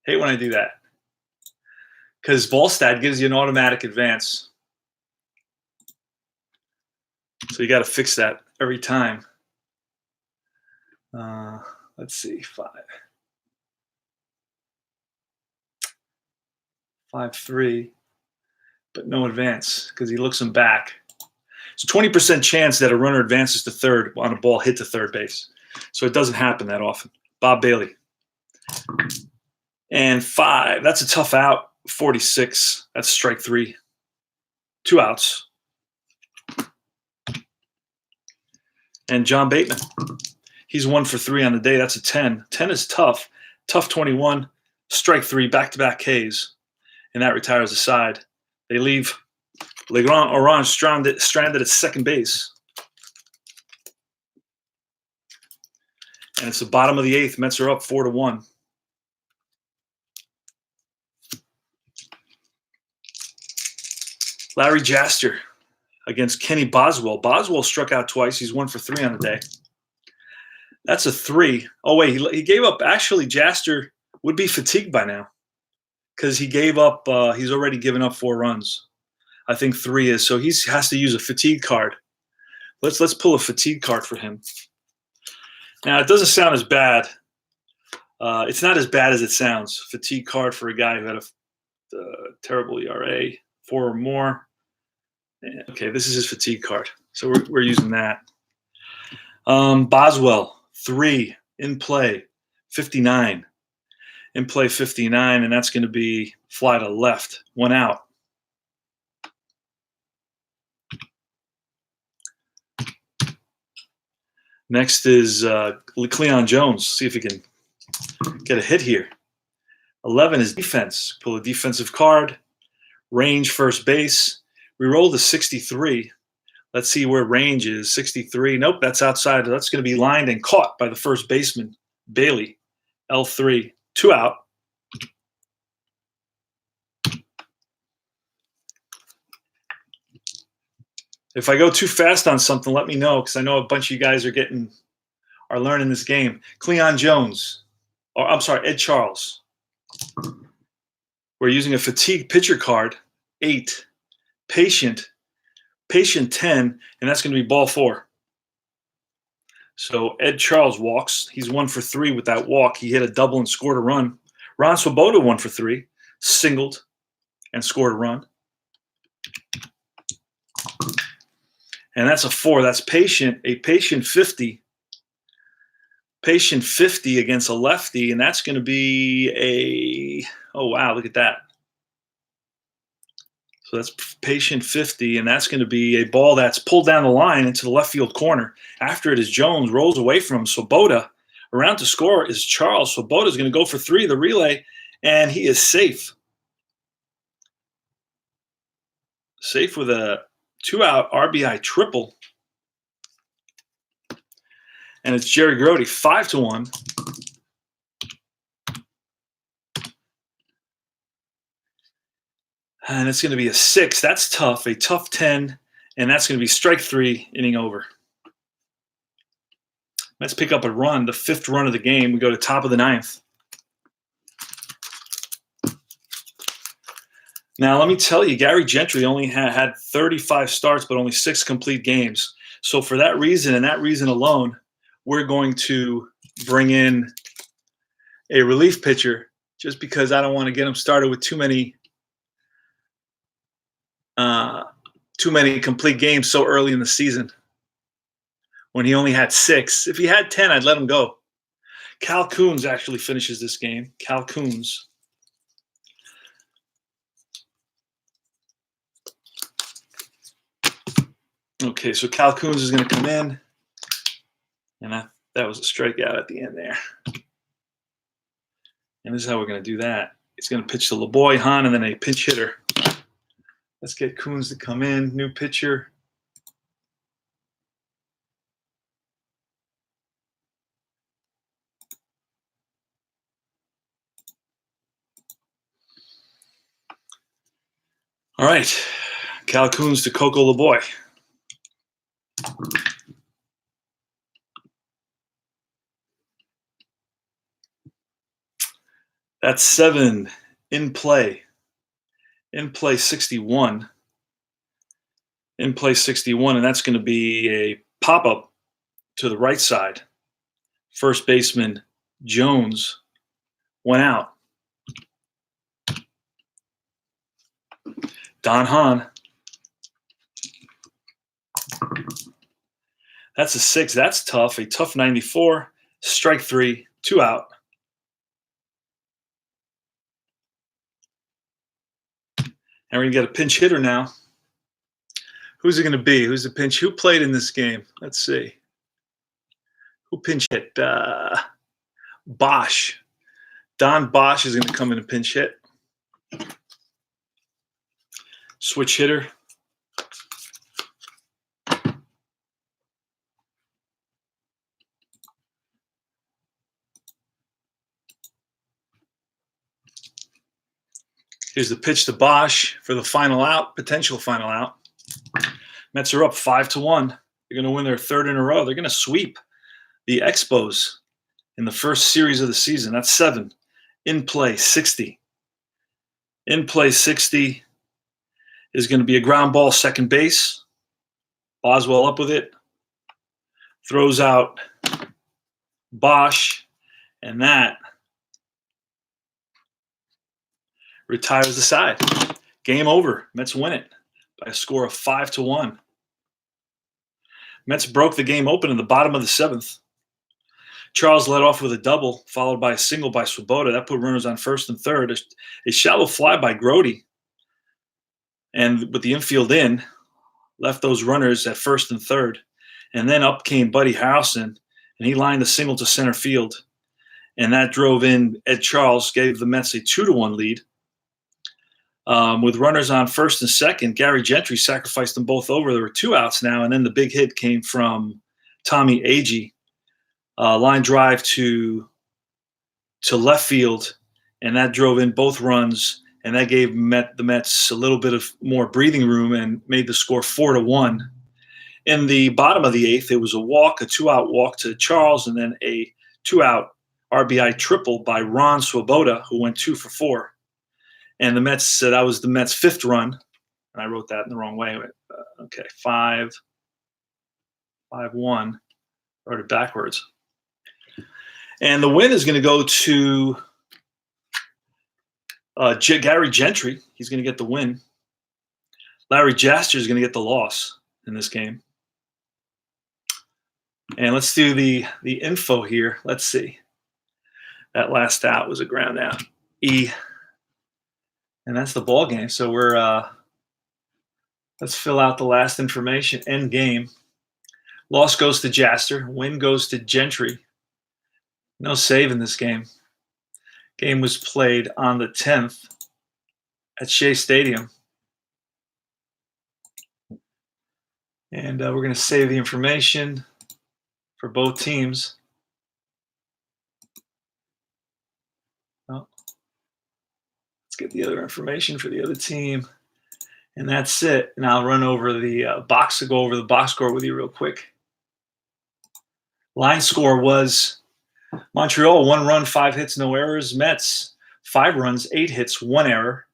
Hate when I do that. Because Ballstat gives you an automatic advance. So you got to fix that every time. Let's see, 5-3, but no advance because he looks him back. It's a 20% chance that a runner advances to third on a ball hit to third base. So it doesn't happen that often. Bob Bailey. And 5, that's a tough out. 46, that's strike 3. 2 outs. And John Bateman. He's 1 for 3 on the day. That's a 10. 10 is tough. Tough 21. Strike 3, back-to-back Ks. And that retires the side. They leave Legrand Orange stranded at second base. And it's the bottom of the 8th. Mets are up 4-1. Larry Jaster against Kenny Boswell. Boswell struck out twice. He's 1 for 3 on the day. That's a 3. Oh, wait, he gave up. Actually, Jaster would be fatigued by now because he gave up. He's already given up 4 runs. I think 3 is. So he has to use a fatigue card. Let's pull a fatigue card for him. Now, it doesn't sound as bad. It's not as bad as it sounds. Fatigue card for a guy who had a terrible ERA, 4 or more. Okay, this is his fatigue card. So we're using that. Boswell, 3, in play, 59. In play 59, and that's going to be fly to left, 1 out. Next is Cleon Jones. See if he can get a hit here. 11 is defense. Pull a defensive card. Range first base. We rolled a 63. Let's see where range is. 63. Nope, that's outside. That's going to be lined and caught by the first baseman, Bailey. L3. 2 out. If I go too fast on something, let me know because I know a bunch of you guys are learning this game. Cleon Jones. Or I'm sorry, Ed Charles. We're using a fatigue pitcher card. 8. Patient 10, and that's going to be ball 4. So Ed Charles walks. He's 1 for 3 with that walk. He hit a double and scored a run. Ron Swoboda 1 for 3, singled and scored a run. And that's a 4. That's a patient 50. Patient 50 against a lefty, and that's going to be oh, wow, look at that. So that's patient 50, and that's going to be a ball that's pulled down the line into the left field corner. After it is Jones, rolls away from him. Swoboda around to score is Charles. Swoboda is going to go for 3, the relay, and he is safe. Safe with a 2-out RBI triple. And it's Jerry Grody, 5-1. And it's going to be a 6. That's tough. A tough 10. And that's going to be strike 3, inning over. Let's pick up a run, the 5th run of the game. We go to top of the 9th. Now, let me tell you, Gary Gentry only had 35 starts, but only 6 complete games. So for that reason and that reason alone, we're going to bring in a relief pitcher just because I don't want to get him started with too many complete games so early in the season when he only had 6. If he had 10, I'd let him go. Cal Coons actually finishes this game. Cal Coons. Okay, so Cal Coons is going to come in. And that was a strikeout at the end there. And this is how we're going to do that. He's going to pitch to LeBoy, Hahn, and then a pinch hitter. Let's get Coons to come in. New pitcher. All right. Cal Coons to Coco LeBoy. That's 7 in play. In play 61. In play 61, and that's going to be a pop-up to the right side. First baseman Jones went out. Don Hahn. That's a 6. That's tough. A tough 94. Strike 3. 2 out. And we're going to get a pinch hitter now. Who's it going to be? Who's the pinch? Who played in this game? Let's see. Who pinch hit? Bosch. Don Bosch is going to come in and pinch hit. Switch hitter. Here's the pitch to Bosch for the final out, potential final out. Mets are up 5-1. They're going to win their 3rd in a row. They're going to sweep the Expos in the first series of the season. That's 7. In play 60. In play 60 is going to be a ground ball, second base. Boswell up with it. Throws out Bosch, and that retires the side. Game over. Mets win it by a score of 5-1. Mets broke the game open in the bottom of the 7th. Charles led off with a double, followed by a single by Swoboda. That put runners on 1st and 3rd. A shallow fly by Grody, and with the infield in, left those runners at 1st and 3rd. And then up came Buddy Harrelson, and he lined the single to center field. And that drove in Ed Charles, gave the Mets a 2-1 lead. With runners on 1st and 2nd, Gary Gentry sacrificed them both over. There were 2 outs now, and then the big hit came from Tommy Agee. Line drive to left field, and that drove in both runs, and that gave the Mets a little bit of more breathing room and made the score 4-1. In the bottom of the 8th, it was a walk, a 2-out walk to Charles, and then a 2-out RBI triple by Ron Swoboda, who went 2 for 4. And the Mets said that was the Mets' 5th run. And I wrote that in the wrong way. Okay, 5-1. Wrote it backwards. And the win is going to go to Gary Gentry. He's going to get the win. Larry Jaster is going to get the loss in this game. And let's do the info here. Let's see. That last out was a ground out. And that's the ball game. So we're Let's fill out the last information. End game. Loss goes to Jaster. Win goes to Gentry. No save in this game. Game was played on the 10th at Shea Stadium. And we're going to save the information for both teams. Well, let's get the other information for the other team. And that's it. And I'll run over the box to go over the box score with you real quick. Line score was Montreal, 1 run, 5 hits, no errors. Mets, 5 runs, 8 hits, 1 error.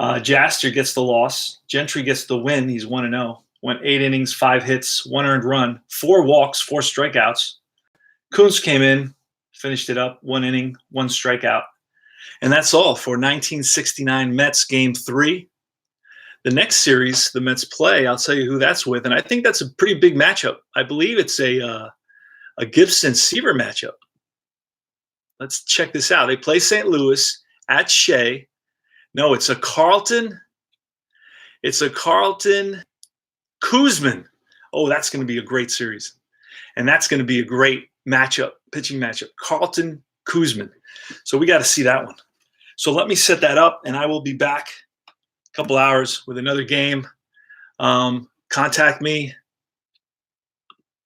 Jaster gets the loss. Gentry gets the win. He's 1-0. Went 8 innings, 5 hits, 1 earned run, 4 walks, 4 strikeouts. Kuntz came in, finished it up, 1 inning, 1 strikeout. And that's all for 1969 Mets Game 3. The next series the Mets play, I'll tell you who that's with, and I think that's a pretty big matchup. I believe it's a Gibson-Seaver matchup. Let's check this out. They play St. Louis at Shea. No, it's a Carlton. It's a Carlton Kuzman. Oh, that's going to be a great series. And that's going to be a great matchup, pitching matchup. Carlton Kuzman. So we got to see that one. So let me set that up, and I will be back a couple hours with another game. Contact me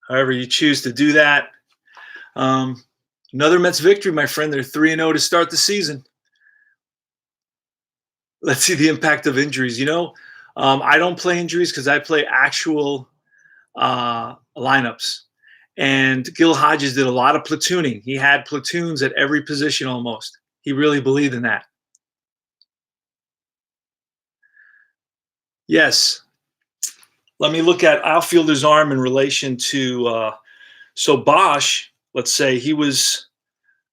however you choose to do that. Another Mets victory, my friend. They're 3-0 to start the season. Let's see the impact of injuries. You know, I don't play injuries because I play actual lineups. And Gil Hodges did a lot of platooning. He had platoons at every position almost. He really believed in that. Yes. Let me look at outfielder's arm in relation to so Bosch, let's say he was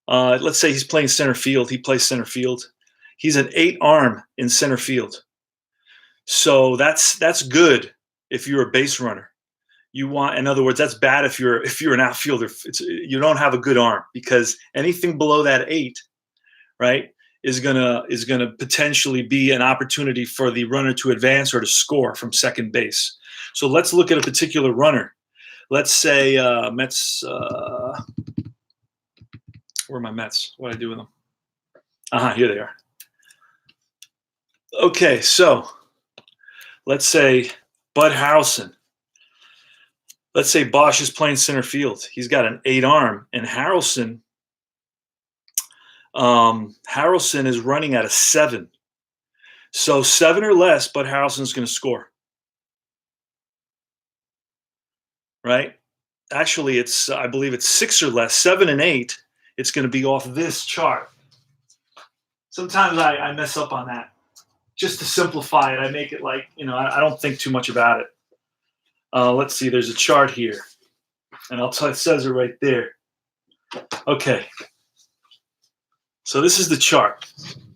let's say he's playing center field. He plays center field. He's an 8 arm in center field. So that's good if you're a base runner. You want, in other words, that's bad if you're an outfielder. You don't have a good arm, because anything below that 8, right, is gonna potentially be an opportunity for the runner to advance or to score from second base. So let's look at a particular runner. Let's say Mets. Where are my Mets? What do I do with them? Here they are. Okay, so let's say Bud Harrelson. Let's say Bosch is playing center field. He's got an 8 arm, and Harrelson is running at a 7. So 7 or less, Bud Harrelson's going to score. Right? Actually, I believe it's 6 or less. 7 and 8, it's going to be off this chart. Sometimes I mess up on that. Just to simplify it, I make it like, I don't think too much about it. Let's see, there's a chart here. And it says it right there. Okay. So this is the chart.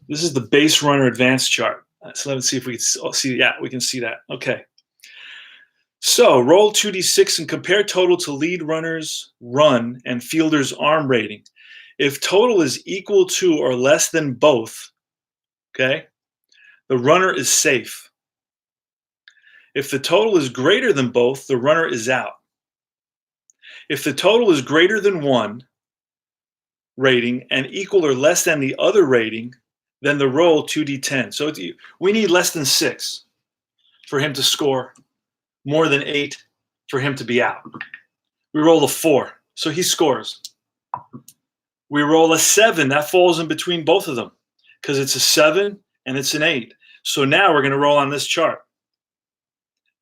This is the base runner advance chart. So let's see if we can see. Yeah, we can see that. Okay. So roll 2d6 and compare total to lead runner's run and fielder's arm rating. If total is equal to or less than both, okay, the runner is safe. If the total is greater than both, the runner is out. If the total is greater than 1 rating and equal or less than the other rating, then the roll 2d10. So we need less than 6 for him to score, more than 8 for him to be out. We roll a 4, so he scores. We roll a 7, that falls in between both of them because it's a 7 and it's an 8. So now we're going to roll on this chart,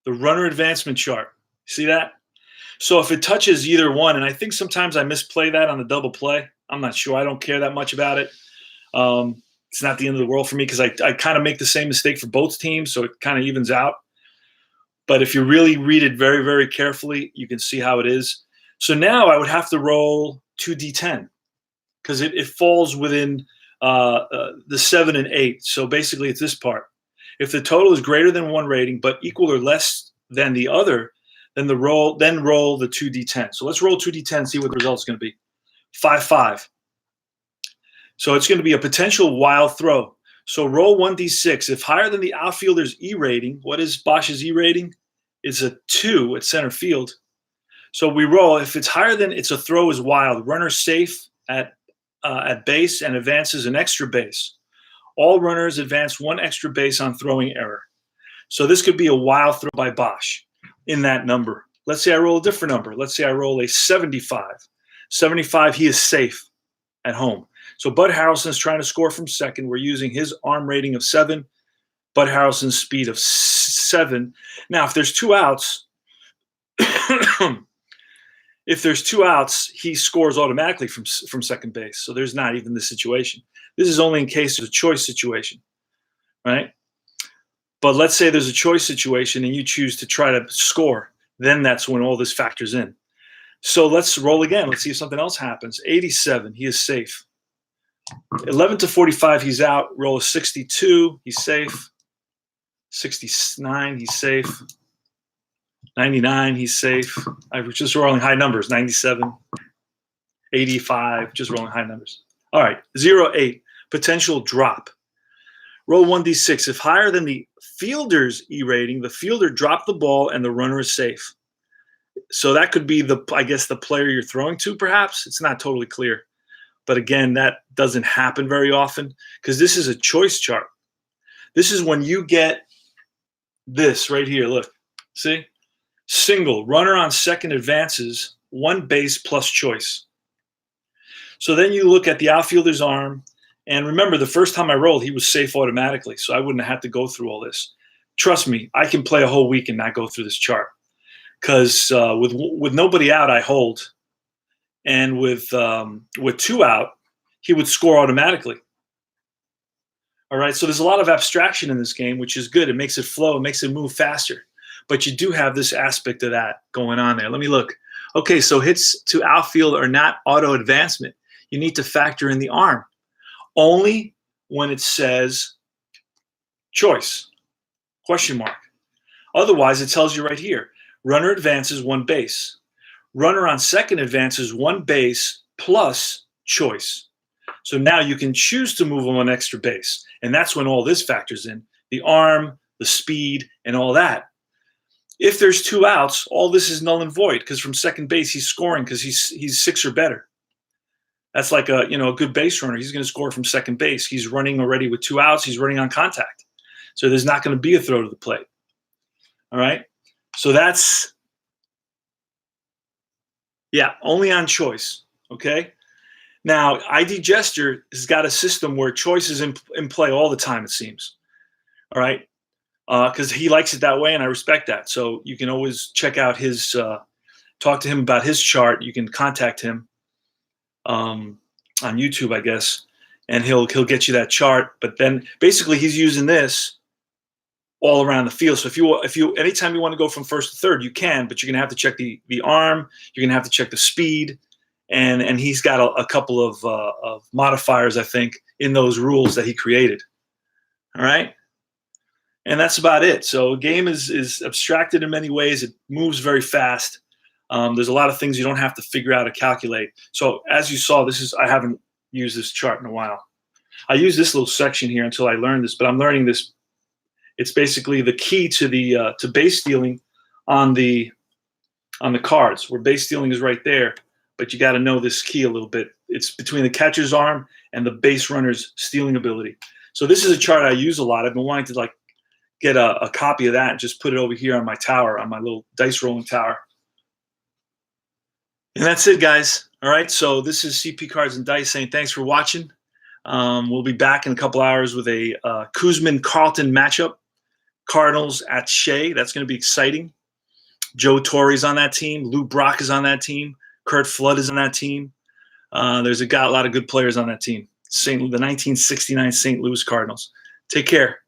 the runner advancement chart. See that? So if it touches either one, and I think sometimes I misplay that on the double play. I'm not sure. I don't care that much about it. It's not the end of the world for me because I kind of make the same mistake for both teams, so it kind of evens out. But if you really read it very, very carefully, you can see how it is. So now I would have to roll 2d10 because it falls within the 7 and 8. So basically it's this part. If the total is greater than 1 rating but equal or less than the other, then roll the 2d10. So let's roll 2d10 and see what the result's going to be. 5-5. So it's going to be a potential wild throw. So roll 1d6. If higher than the outfielder's E rating, what is Bosch's E rating? It's a 2 at center field. So we roll. If it's higher than, it's a throw is wild. Runner safe at base and advances an extra base. All runners advance one extra base on throwing error. So this could be a wild throw by Bosch in that number. Let's say I roll a different number. Let's say I roll a 75. 75, he is safe at home. So Bud Harrelson is trying to score from second. We're using his arm rating of 7, Bud Harrelson's speed of 7. Now, if there's 2 outs, he scores automatically from second base. So there's not even this situation. This is only in case there's a choice situation, right? But let's say there's a choice situation and you choose to try to score. Then that's when all this factors in. So let's roll again. Let's see if something else happens. 87, he is safe. 11 to 45, he's out. Roll a 62, he's safe. 69, he's safe. 99, he's safe. I was just rolling high numbers. 97, 85, just rolling high numbers. All right, 0-8, potential drop. Roll 1d6. If higher than the fielder's E rating, the fielder dropped the ball and the runner is safe. So that could be I guess the player you're throwing to, perhaps. It's not totally clear. But again, that doesn't happen very often because this is a choice chart. This is when you get this right here. Look, see? Single, runner on second advances, 1 base plus choice. So then you look at the outfielder's arm, and remember, the first time I rolled, he was safe automatically, so I wouldn't have had to go through all this. Trust me, I can play a whole week and not go through this chart because with nobody out, I hold, and with 2 out, he would score automatically. All right, so there's a lot of abstraction in this game, which is good. It makes it flow. It makes it move faster. But you do have this aspect of that going on there. Let me look. Okay, so hits to outfield are not auto advancement. You need to factor in the arm. Only when it says choice, question mark. Otherwise, it tells you right here, runner advances 1 base. Runner on second advances 1 base plus choice. So now you can choose to move 1 extra base. And that's when all this factors in, the arm, the speed, and all that. If there's 2 outs, all this is null and void because from second base, he's scoring because he's 6 or better. That's like a good base runner. He's going to score from second base. He's running already with 2 outs. He's running on contact. So there's not going to be a throw to the plate. All right? So that's, only on choice. Okay? Now, ID Gesture has got a system where choice is in play all the time, it seems. All right? Because he likes it that way, and I respect that. So you can always check out his, talk to him about his chart. You can contact him on YouTube, I guess, and he'll get you that chart. But then basically he's using this all around the field. So if you anytime you want to go from first to third, you can, but you're gonna have to check the arm. You're gonna have to check the speed, and he's got a couple of modifiers, I think, in those rules that he created. All right. And that's about it. So a game is abstracted in many ways. It moves very fast. There's a lot of things you don't have to figure out or calculate. So as you saw, I haven't used this chart in a while. I used this little section here until I learned this, but I'm learning this. It's basically the key to the to base stealing on the cards, where base stealing is right there. But you got to know this key a little bit. It's between the catcher's arm and the base runner's stealing ability. So this is a chart I use a lot. I've been wanting to get a copy of that and just put it over here on my tower, on my little dice rolling tower. And that's it, guys. All right, so this is CP Cards and Dice saying thanks for watching. We'll be back in a couple hours with a Kuzman-Carlton matchup. Cardinals at Shea. That's going to be exciting. Joe Torre's on that team. Lou Brock is on that team. Kurt Flood is on that team. There's a lot of good players on that team. The 1969 St. Louis Cardinals. Take care.